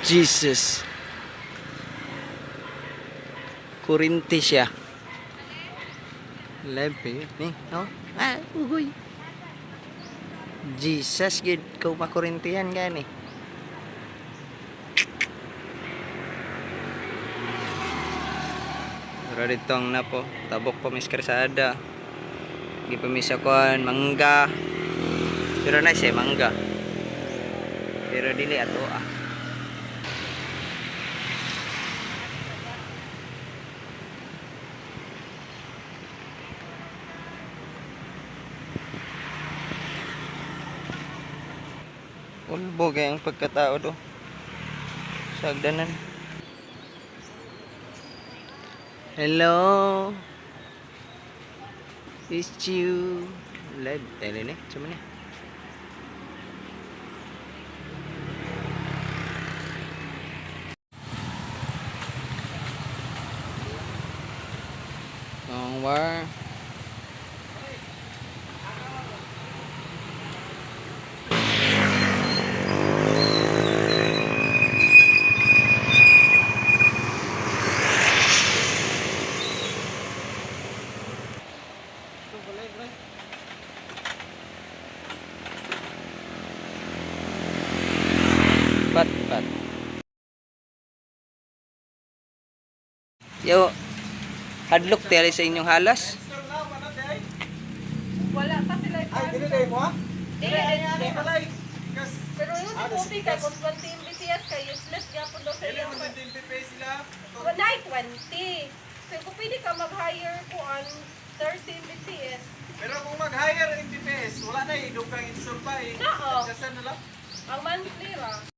Jesus. Kurinti siya. Lepe ni, no? Ugoy. Jesus, gid ko makurintihan gani. Pero ditong na po, tabok po miskresada. Di pa misakuan mangga. Pero na siya mangga. Pero dili ato ah. Ulbo kaya ang pagkatao do. Sa agdanan. Hello. It's you. Live. Tele ni. Cuma ni. Ang war. Pat. Yo, hadlok tali sa inyong halas. Wala pa sila. Ay, dili day mo ha? Dili. Pero yung si Kobe kay kung 20 Mbps kay useless gyapon daw sa Dili iyang. mo din pay sila. Night 20. So kung pwede ka mag-hire ko ang 30 Mbps. Pero kung mag-hire ng DPS, wala na idong kang install pa eh. Oo. Kasan na lang? Ang monthly ra.